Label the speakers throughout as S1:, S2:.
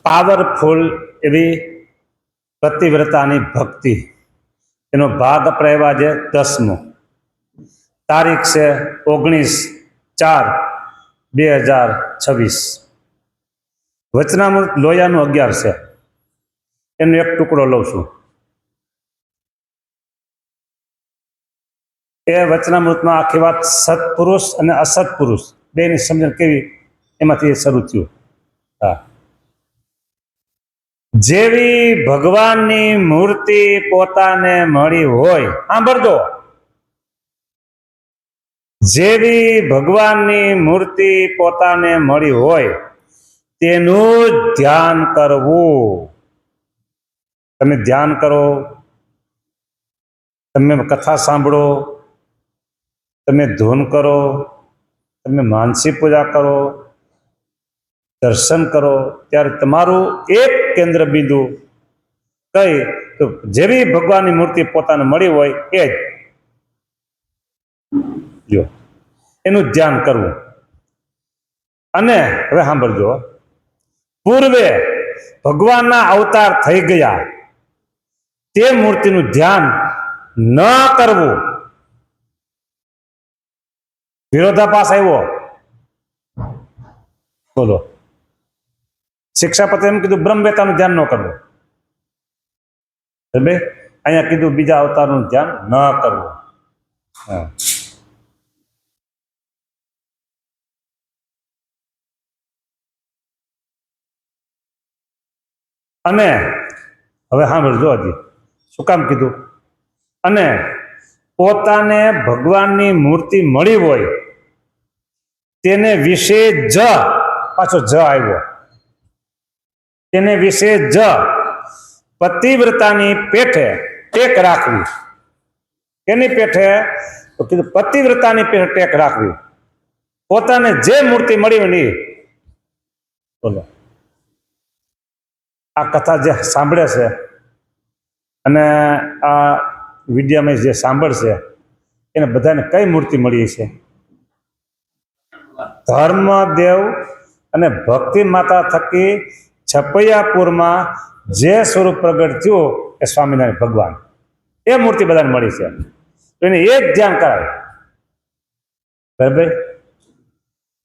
S1: Powerful એવી પતિવ્રતાની ભક્તિ, એનો ભાગ આપણે આવ્યા છે 10મો. તારીખ છે 19/4/2026. વચનામૃત લોયાનું 11 છે. એનો એક ટુકડો લઉં છું. એ વચનામૃતમાં આખી વાત સત્પુરુષ અને અસત્પુરુષ બેની સમજણ કેવી એમાંથી શરૂ થયું. હા, જેવી ભગવાનની મૂર્તિ પોતાને મળી હોય, સાંભળજો, જેવી ભગવાનની મૂર્તિ પોતાને મળી હોય તેનું જ ધ્યાન કરવું. તમે ધ્યાન કરો, તમે કથા સાંભળો, તમે ધૂન કરો, તમે માનસી પૂજા કરો, દર્શન કરો, ત્યારે તમારું એક કેન્દ્ર બિંદુ કઈ તો જેવી ભગવાનની મૂર્તિ પોતાને મળી હોય એ જ જો એનું ધ્યાન કરવું. અને હવે સાંભળજો, પૂર્વે ભગવાનના અવતાર થઈ ગયા તે મૂર્તિનું ધ્યાન ન કરવું. વિરોધાભાસ આવ્યો. બોલો, શિક્ષાપત્રે એમ કીધું બ્રહ્મવેતાનું ધ્યાન ન કરવું. અહીંયા કીધું બીજા અવતારનું ધ્યાન ન કરવું. હા, અને હવે સાંભળજો, હજી શું કામ કીધું? અને પોતાને ભગવાનની મૂર્તિ મળી હોય તેને વિશે જ, પાછો જ આવ્યો, તેને વિશે જ પતિવ્રતાની પેઠે ટેક રાખવી. કેની પેઠે? તો કીધું પતિવ્રતાની પેઠે ટેક રાખવી. પોતાને જે મૂર્તિ મળી હોય ને. બોલો, આ કથા જે સાંભળે છે અને આ વિડીયામાં જે સાંભળશે એને બધાને કઈ મૂર્તિ મળી છે? ધર્મદેવ અને ભક્તિ માતા થકી છપૈયાપુરમાં જે સ્વરૂપ પ્રગટ થયું એ સ્વામિનારાયણ ભગવાન, એ મૂર્તિ બધાને મળી છે. તો એને એક ધ્યાન કરાય. બરાબર?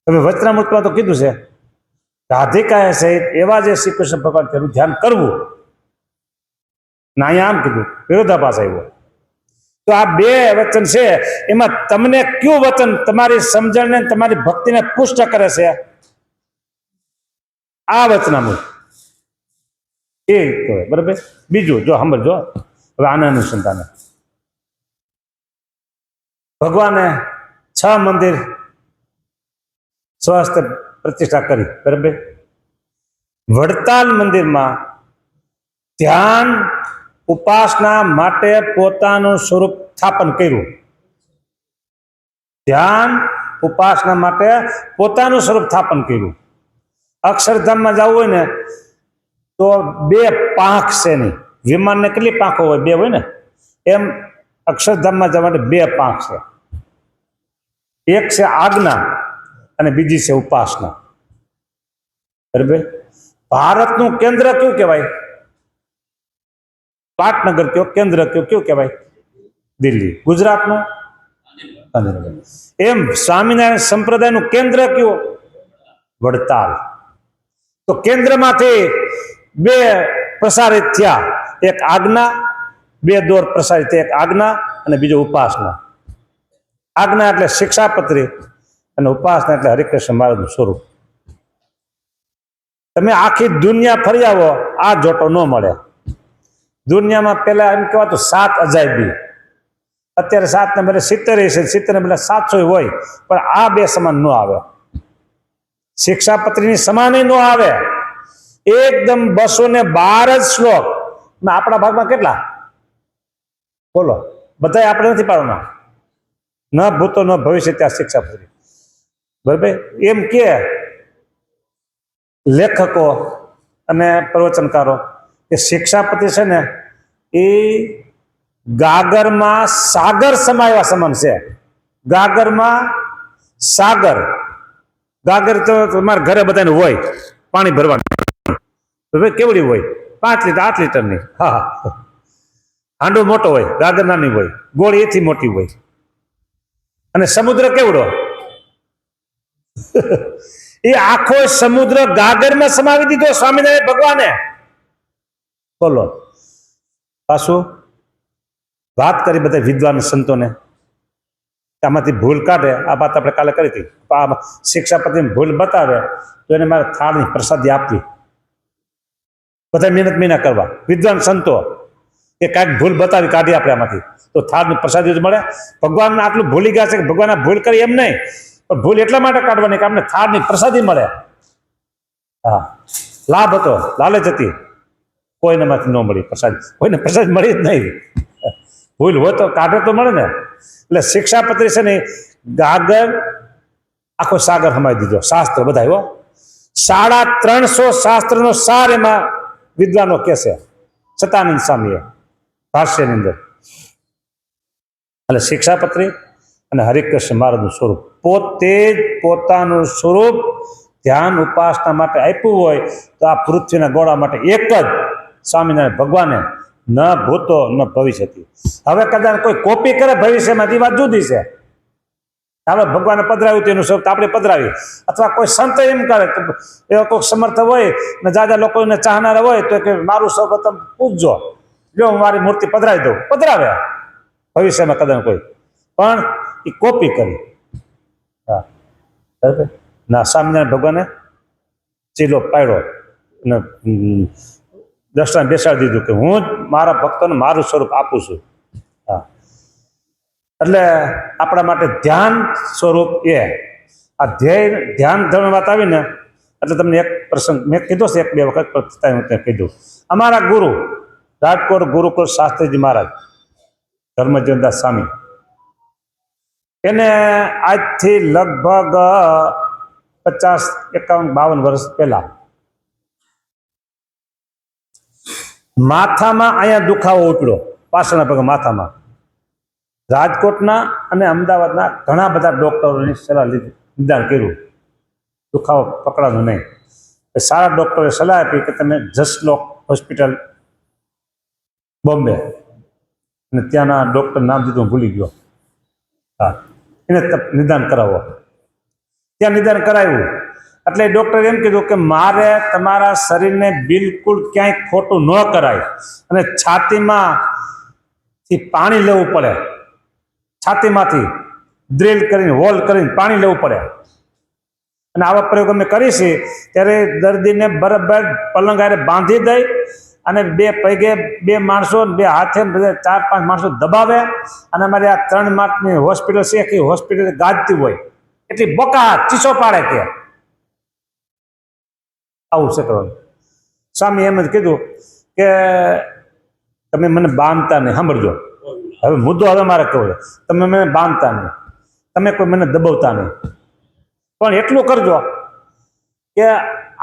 S1: હવે વચનામૃતમાં તો કીધું છે રાધિકા સહિત એવા જે શ્રી કૃષ્ણ ભગવાન તેનું ધ્યાન કરવું. ના, અહીંયા આમ કીધું, વિરોધાભાસ આવ્યો. તો આ બે વચન છે, એમાં તમને કયું વચન તમારી સમજણને તમારી ભક્તિને પુષ્ટ કરે છે? આ વચનામૃત એ કહેવાય. બરાબર? બીજું જો સાંભળજો, હવે આના અનુસંધાને ભગવાને 6 મંદિર સ્વસ્થ પ્રતિષ્ઠા કરી. બરાબર? વડતાલ મંદિરમાં ધ્યાન ઉપાસના માટે પોતાનું સ્વરૂપ સ્થાપન કર્યું. ધ્યાન ઉપાસના માટે પોતાનું સ્વરૂપ સ્થાપન કર્યું. અક્ષરધામમાં જવું હોય ને તો 2 પાંખ છે નહીં. વિમાનને કેટલી પાંખો હોય? 2 હોય ને. એમ અક્ષરધામમાં જવા માટે 2 પાંખ છે. એક છે આજ્ઞા અને બીજી છે ઉપાસના. બરાબર? ભારતનું કેન્દ્ર કયું કહેવાય? પાટનગર કયો, કેન્દ્ર કયું કહેવાય? દિલ્હી. ગુજરાતનું ગાંધીનગર. એમ સ્વામિનારાયણ સંપ્રદાયનું કેન્દ્ર કયું? વડતાલ. તો કેન્દ્રમાંથી 2 પ્રસારિત થયા, એક આજ્ઞા, 2 દોર પ્રસારિત થયા, એક આજ્ઞા અને બીજો ઉપાસના. આજ્ઞા એટલે શિક્ષાપત્રી અને ઉપાસના એટલે હરિકૃષ્ણ મહારાજનું સ્વરૂપ. તમે આખી દુનિયા ફરી આવો, આ જોટો ન મળે. દુનિયામાં પહેલા એમ કહેવાતું 7 અજાયબી, અત્યારે 7 ને બદલે 70 છે, 70 ને બદલે 700 હોય, પણ આ 2 સમાન ન આવે. શિક્ષાપત્રીની સમાન ન આવે. એકદમ 212 જ શ્લોક. આપણા ભાગમાં કેટલા? બોલો, બધા આપણે નથી પાડવાના. ન ભૂતો ન ભવિષ્ય ત્યાં શિક્ષાપત્રી. બરાબર? એમ કે લેખકો અને પ્રવચનકારો કે શિક્ષાપત્રી છે ને એ ગાગરમાં સાગર સમાયા સમાન છે. ગાગરમાં સાગર. ગાગર તો તમારા ઘરે બધાને હોય પાણી ભરવાનું. તો ભાઈ કેવડી હોય? 5 લીટર 8 લીટરની. હા હા. હાંડો મોટો હોય, ગાગર નાની હોય, ગોળી એથી મોટી હોય. અને સમુદ્ર કેવડો? એ આખો સમુદ્ર ગાગરમાં સમાવી દીધો સ્વામિનારાયણ ભગવાને. બોલો. પાછું વાત કરી બધા વિદ્વાન સંતોને, આમાંથી ભૂલ કાઢે. આ વાત આપણે કાલે કરી હતી. શિક્ષાપતિની ભૂલ બતાવે તો એને મારે થાળની પ્રસાદી આપવી. બધા મહેનત મહિના કરવા વિદ્વાન સંતો કે કાંઈક ભૂલ બતાવી કાઢી આપણે આમાંથી, તો થાળની પ્રસાદી મળે. ભગવાન આટલું ભૂલી ગયા છે કે ભગવાન ભૂલ કરી એમ નહીં, પણ ભૂલ એટલા માટે કાઢવાની કે આપણે થાળની પ્રસાદી મળે. હા, લાભ હતો, લાલચ હતી. કોઈને માંથી ન મળી પ્રસાદ, કોઈને પ્રસાદ મળી જ નહીં. ભૂલ હોય તો કાઢે તો મળે ને. એટલે શિક્ષાપત્રી છે ને, ગાગર આખો સાગર સમાવી દીધો. શાસ્ત્ર બધા હો, 350 શાસ્ત્રનો સાર એમાં વિદ્વાનો કે છે સતાનંદ સ્વામીએ ભાષ્યની અંદર. એટલે શિક્ષાપત્રી અને હરિકૃષ્ણ મહારાજનું સ્વરૂપ, પોતે જ પોતાનું સ્વરૂપ ધ્યાન ઉપાસના માટે આપ્યું હોય તો આ પૃથ્વીના ગોળા માટે એક જ સ્વામિનારાયણ ભગવાને, ન ભૂતો ન ભવિષ્યથી. હવે કદાચ કોઈ કોપી કરે ભવિષ્યમાંથી, વાત જુદી છે. આપણે ભગવાને પધરાવ્યું તેનું સ્વરૂપ આપણે પધરાવી, અથવા કોઈ સંત એમ કરે, એવો કોઈ સમર્થ હોય ને જાજા લોકોને ચાહનારા હોય તો કે મારું સૌપ્રથમ પૂજજો, જો હું મારી મૂર્તિ પધરાવી દઉં, પધરાવે ભવિષ્યમાં કદાચ કોઈ, પણ એ કોપી કરી. હા, બરાબર ના. સ્વામિનારાયણ ભગવાને ચીલો પાડ્યો અને દ્રષ્ટાને બેસાડી દીધું કે હું જ મારા ભક્તોને મારું સ્વરૂપ આપું છું. હા, એટલે આપણા માટે ધ્યાન સ્વરૂપ એ આ ધ્યાન ધર્મ વાત આવી ને, એટલે તમને એક પ્રસંગ મેં કીધો છે 1-2 વખત, હું ત્યાં કીધું. અમારા ગુરુ રાજકોટ ગુરુકુળ શાસ્ત્રીજી મહારાજ ધર્મજીવનદાસ સ્વામી, એને આજથી લગભગ 50, 51, 52 વર્ષ પહેલા માથામાં અહીંયા દુખાવો ઉપડ્યો, પાછળના પગ માથામાં. રાજકોટના અને અમદાવાદના ઘણા બધા ડોક્ટરોની સલાહ લીધી, નિદાન કર્યું, દુખાવો પકડાનો નહીં. સારા ડોક્ટરે સલાહ આપી કે તમે જસલોક હોસ્પિટલ બોમ્બે, અને ત્યાંના ડોક્ટર નામ દીધું ભૂલી ગયો. હા, એને નિદાન કરાવો. ત્યાં નિદાન કરાવ્યું એટલે ડૉક્ટરે એમ કીધું કે મારે તમારા શરીરને બિલકુલ ક્યાંય ખોટું ન કરાય, અને છાતીમાંથી પાણી લેવું પડે, છાતીમાંથી ડ્રીલ કરીને હોલ કરીને પાણી લેવું પડે. અને આવા પ્રયોગ અમે કરીશી ત્યારે દર્દીને બરાબર પલંગ હારે બાંધી દઈ અને 2 પગે 2 માણસો, 2 હાથે 4-5 માણસો દબાવે, અને અમારી આ 3 માળની હોસ્પિટલ છે કે હોસ્પિટલ ગાજતી હોય એટલી બકા ચીસો પાડે કે આવું છે કરવાનું. સ્વામી એમ જ કીધું કે તમે મને બાંધતા નહીં. સાંભળજો, હવે મુદ્દો હવે મારે કહો છે, તમે મને બાંધતા નહીં, તમે કોઈ મને દબાવતા નહીં, પણ એટલું કરજો કે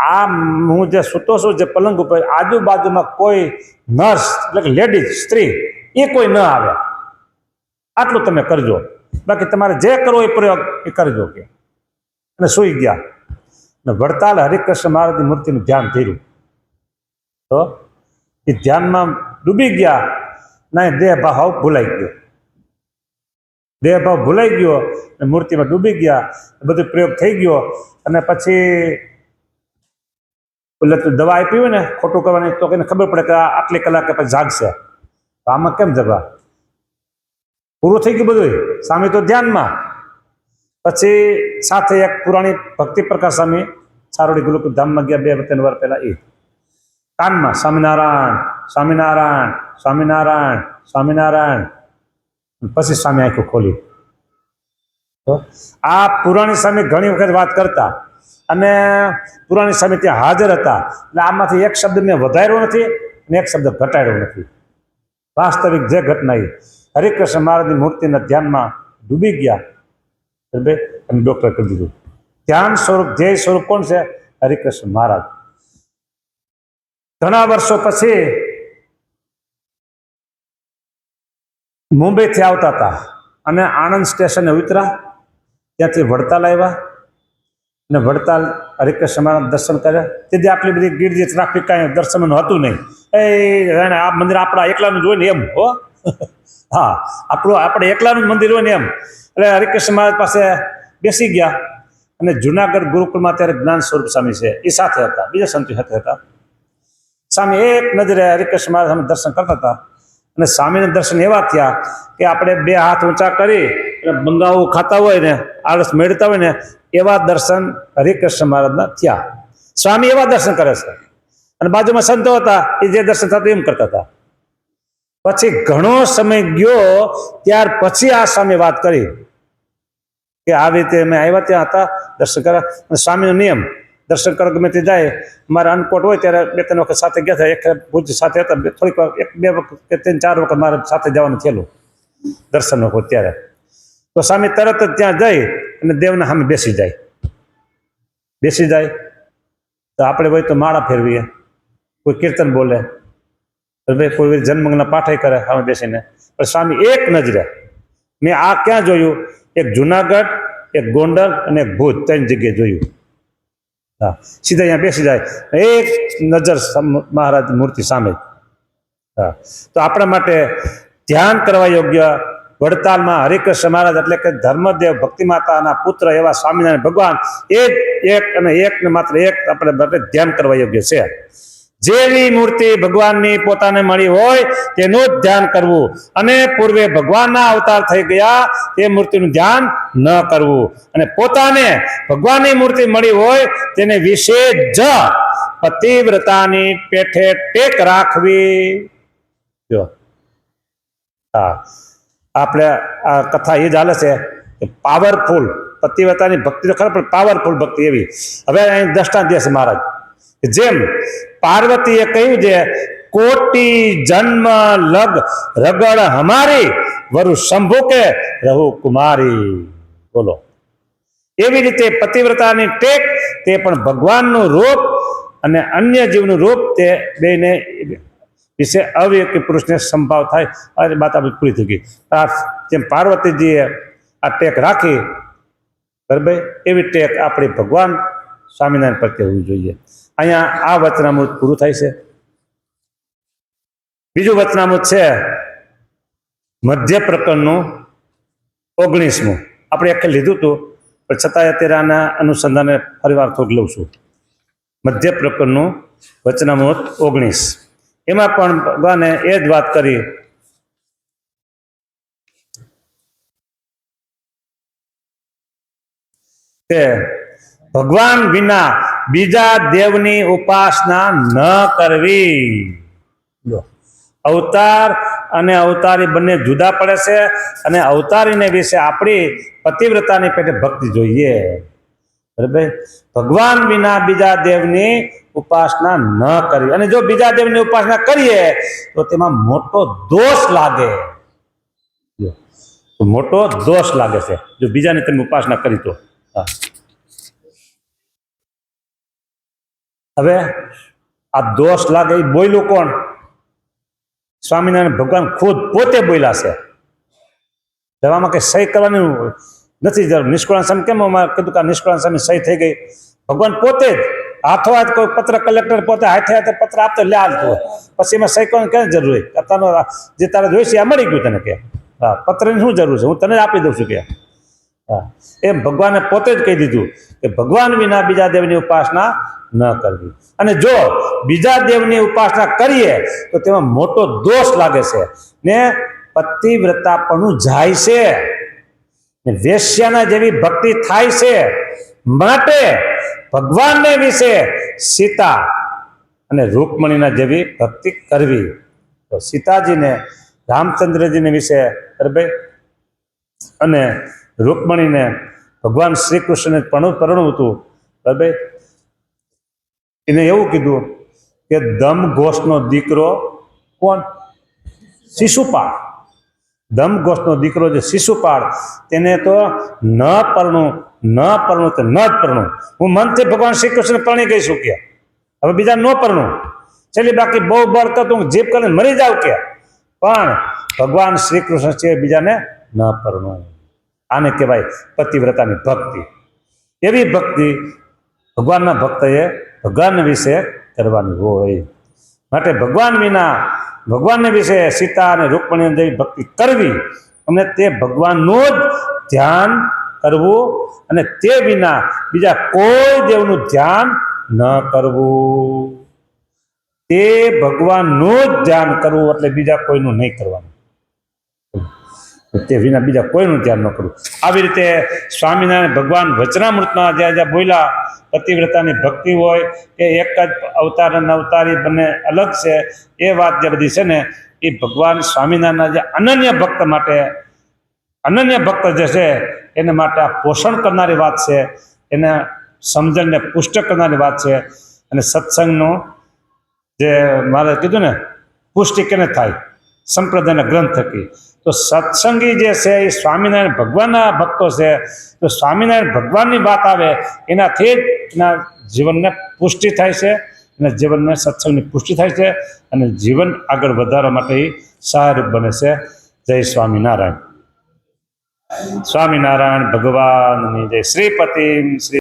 S1: આ હું જે સૂતો છું જે પલંગ ઉપર, આજુબાજુમાં કોઈ નર્સ એટલે કે લેડીઝ સ્ત્રી એ કોઈ ન આવે, આટલું તમે કરજો. બાકી તમારે જે કરવો એ પ્રયોગ એ કરજો કે. અને સૂઈ ગયા. અને વડતાલ હરિકૃષ્ણ મહારાજની મૂર્તિનું ધ્યાન કર્યું તો એ ધ્યાનમાં ડૂબી ગયા. ના, દેહ ભાવ ભૂલાઈ ગયો, દેહ ભાવ ભૂલાઈ ગયો અને મૂર્તિમાં ડૂબી ગયા. બધું પ્રયોગ થઈ ગયો. અને પછી એટલે તું દવા આપી હોય ને ખોટું કરવાની, તો એને ખબર પડે કે આટલી કલાકે પછી જાગશે. તો આમાં કેમ જગવા? પૂરું થઈ ગયું બધું. સ્વામી તો ધ્યાનમાં. પછી સાથે એક પુરાણી ભક્તિ પ્રકાશ સ્વામી સારોડી ગુરુકુળ ધામમાં ગયા 2-3 વાર પહેલા, એ કાનમાં સ્વામિનારાયણ સ્વામિનારાયણ સ્વામિનારાયણ સ્વામિનારાયણ. પછી સ્વામી આંખો ખોલી. તો આ પુરાણી સ્વામી ઘણી વખત વાત કરતા, અને પુરાણી સ્વામી ત્યાં હાજર હતા. એટલે આમાંથી એક શબ્દ મેં વધાર્યો નથી અને એક શબ્દ ઘટાડ્યો નથી. વાસ્તવિક જે ઘટના એ હરિકૃષ્ણ મહારાજની મૂર્તિના ધ્યાનમાં ડૂબી ગયા. અને ડૉક્ટર કરી દીધું ધ્યાન સ્વરૂપ, ધ્યેય સ્વરૂપ કોણ છે? હરિકૃષ્ણ મહારાજ. ઘણા વર્ષો પછી મુંબઈથી આવતા હતા અને આણંદ સ્ટેશને ઉતરા, ત્યાંથી વડતાલ આવ્યા. અને વડતાલ હરિકૃષ્ણ મહારાજ દર્શન કર્યા. તેથી આટલી બધી ગીરજી ટ્રાફિક કાંઈ દર્શનનું હતું નહીં. આ મંદિર આપણા એકલાનું જોઈએ ને એમ હો. હા, આપણે એકલાનું મંદિર હોય ને એમ. એટલે હરિકૃષ્ણ મહારાજ પાસે બેસી ગયા અને જુનાગઢ ગુરુકુળમાં ત્યારે જ્ઞાન સ્વરૂપ સ્વામી છે એ સાથે હતા, બીજા સંતો સાથે હતા. સ્વામી એક નજરે હરિકૃષ્ણ મહારાજ સામે દર્શન કરતા હતા અને સ્વામીના દર્શન એવા થયા કે આપણે બે હાથ ઊંચા કરી અને બંગાવું ખાતા હોય ને, આળસ મેળતા હોય ને એવા દર્શન હરિકૃષ્ણ મહારાજના થયા. સ્વામી એવા દર્શન કરે છે અને બાજુમાં સંતો હતા એ જે દર્શન થતું એમ કરતા હતા. પછી ઘણો સમય ગયો ત્યાર પછી આ સ્વામી વાત કરી કે આવી રીતે અમે આવ્યા ત્યાં હતા દર્શન કરવા. અને સ્વામીનો નિયમ દર્શન કરવા ગમે તે જાય. મારા અનકોટ હોય ત્યારે 2-3 વખત સાથે ગયા હતા. એક ભુજ સાથે હતા, થોડીક વાર 1-2 વખત કે 3-4 વખત મારે સાથે જવાનું થયેલું દર્શન વખત. ત્યારે તો સ્વામી તરત જ ત્યાં જઈ અને દેવના સામે બેસી જાય. તો આપણે હોય તો માળા ફેરવીએ, કોઈ કીર્તન બોલે, કોઈ જન્મંગળના પાઠ કરે સામે બેસીને. પણ સ્વામી એક નજરે, મેં આ ક્યાં જોયું, એક જુનાગઢ, એક ગોંડલ અને એક ભુજ, 3 જગ્યાએ જોયું. હા, સીધા અહીંયા બેસી જાય, એક નજર મહારાજ મૂર્તિ સામે. હા, તો આપણા માટે ધ્યાન કરવા યોગ્ય વડતાલમાં હરિકૃષ્ણ મહારાજ એટલે કે ધર્મદેવ ભક્તિ માતાના પુત્ર એવા સ્વામિનારાયણ ભગવાન એક અને એક ને માત્ર એક આપણે માટે ધ્યાન કરવા યોગ્ય છે. જેવી મૂર્તિ ભગવાનની પોતાને મળી હોય તેનું જ ધ્યાન કરવું અને પૂર્વે ભગવાનના અવતાર થઈ ગયા તે મૂર્તિનું ધ્યાન ન કરવું. અને પોતાને ભગવાનની મૂર્તિ મળી હોય તેને વિશે જ પતિવ્રતાની પેઠે ટેક રાખવી. જો હા, આપણે આ કથા એ જ હાલે છે કે પાવરફુલ પતિવ્રતાની ભક્તિ તો ખરા, પણ પાવરફુલ ભક્તિ એવી. હવે અહીં દ્રષ્ટાંત દે છે મહારાજ, જેમ પાર્વતીએ કહ્યું છે કોટી જન્મ લગ રગડ હમારી વરુ શંભુ કે રહુ કુમારી. બોલો, એવી રીતે પતિવ્રતાની ટેક તે પણ ભગવાનનું રૂપ અને અન્ય જીવનું રૂપ તે બેને વિશે અવ્યક્તિ પુરુષને સંભાવ થાય. આ વાત આપણી પૂરી થઈ ગઈ. જેમ પાર્વતીજીએ આ ટેક રાખી બરાબર, એવી ટેક આપણી ભગવાન સ્વામિનારાયણ પ્રત્યે હોવી જોઈએ. અહીંયા આ વચનામૃત પૂરું થાય છે. બીજું વચનામૃત છે મધ્ય પ્રકરણનું 19મું. આપણે એક લીધું હતું પણ છતાંય અત્યારે આના અનુસંધાને ફરીવાર થોડુંક લઉં છું. મધ્ય પ્રકરણનું વચનામૃત 19, એમાં પણ ભગવાને એ જ વાત કરી કે ભગવાન વિના બીજા દેવની ઉપાસના ન કરવી. અવતાર અને અવતારી બંને જુદા પડે છે અને અવતારીને વિશે આપણી પતિવ્રતાની પેટે ભક્તિ જોઈએ. બરાબર, ભગવાન વિના બીજા દેવની ઉપાસના ન કરવી. અને જો બીજા દેવની ઉપાસના કરીએ તો તેમાં મોટો દોષ લાગે. મોટો દોષ લાગે છે જો બીજાની તમે ઉપાસના કરી તો. હવે આ દોષ લાગે એ બોલ્યું કોણ? સ્વામિનારાયણ ભગવાન ખુદ પોતે બોલ્યા છે. એવામાં કંઈ સહી કરવાની નથી જરૂર. નિષ્કુળાન સ્વામી કેમ કીધું કે નિષ્કુળાન સ્વામી સહી થઈ ગઈ? ભગવાન પોતે જ હાથો હાથ કોઈ પત્ર કલેક્ટર પોતે હાથે હાથે પત્ર આપતો લે આવતો હોય, પછી એમાં સહી કરવાની ક્યાં જરૂર હોય? તારો જે તારે જોઈશે આ મળી ગયું તને કે. હા, પત્રની શું જરૂર છે? હું તને આપી દઉં છું કે. હા, એમ ભગવાને પોતે જ કહી દીધું કે ભગવાન વિના બીજા દેવની ઉપાસના ન કરવી. અને જો બીજા દેવની ઉપાસના કરીએ તો તેમાં મોટો દોષ લાગે છે ને પતિવ્રતાપણું જાય છે ને વેશ્યાના જેવી ભક્તિ થાય છે. માટે ભગવાનને વિશે સીતા અને રૂકમણીના જેવી ભક્તિ કરવી. તો સીતાજીને રામચંદ્રજીને વિશે બરાબર અને રૂકમણીને ભગવાન શ્રી કૃષ્ણને પરણવું હતું બરાબર. એને એવું કીધું કે દમ ઘોષનો દીકરો કોણ? શિશુપાળ. દમ ઘોષનો દીકરો જે શિશુપાળ તેને તો ન પરણું તો ન જ પરણું. હું મનથી ભગવાન શ્રી કૃષ્ણ પરણી ગઈ છું કે હવે બીજા ન પરણું. છેલ્લી બાકી બહુ બળ કરતું હું જીભ કરીને મરી જાઉં કે, પણ ભગવાન શ્રી કૃષ્ણ છે બીજાને ન પરણું. આને કહેવાય પતિવ્રતાની ભક્તિ. એવી ભક્તિ ભગવાનના ભક્તએ ભગવાન વિશે કરવાની હોય. માટે ભગવાન વિના ભગવાનને વિશે સીતા અને રૂકમણી જેવી ભક્તિ કરવી અને તે ભગવાનનું જ ધ્યાન કરવું અને તે વિના બીજા કોઈ દેવનું ધ્યાન ન કરવું. તે ભગવાનનું જ ધ્યાન કરવું એટલે બીજા કોઈનું નહીં કરવાનું. તે વિના બીજા કોઈનું ધ્યાન ન કરવું. આવી રીતે સ્વામિનારાયણ ભગવાન વચનામૃતમાં જ્યાં જ્યાં બોલ્યા પતિવ્રતાની ભક્તિ હોય કે એક જ અવતાર અને અવતારી બંને અલગ છે, એ વાત જે બધી છે ને એ ભગવાન સ્વામિનારાયણના જે અનન્ય ભક્ત માટે, અનન્ય ભક્ત જે છે એને માટે આ પોષણ કરનારી વાત છે, એને સમજણને પુષ્ટ કરનારી વાત છે. અને સત્સંગનો જે મારે કીધું ને પુષ્ટિ કેને થાય સંપ્રદાયના ગ્રંથ થકી, તો સત્સંગી જે છે એ સ્વામિનારાયણ ભગવાનના ભક્તો છે. તો સ્વામિનારાયણ ભગવાનની વાત આવે એનાથી જ એના જીવનને પુષ્ટિ થાય છે, એના જીવનને સત્સંગની પુષ્ટિ થાય છે અને જીવન આગળ વધારવા માટે એ સહાયરૂપ બને છે. જય સ્વામિનારાયણ. સ્વામિનારાયણ ભગવાનની જય. શ્રીપતિ શ્રી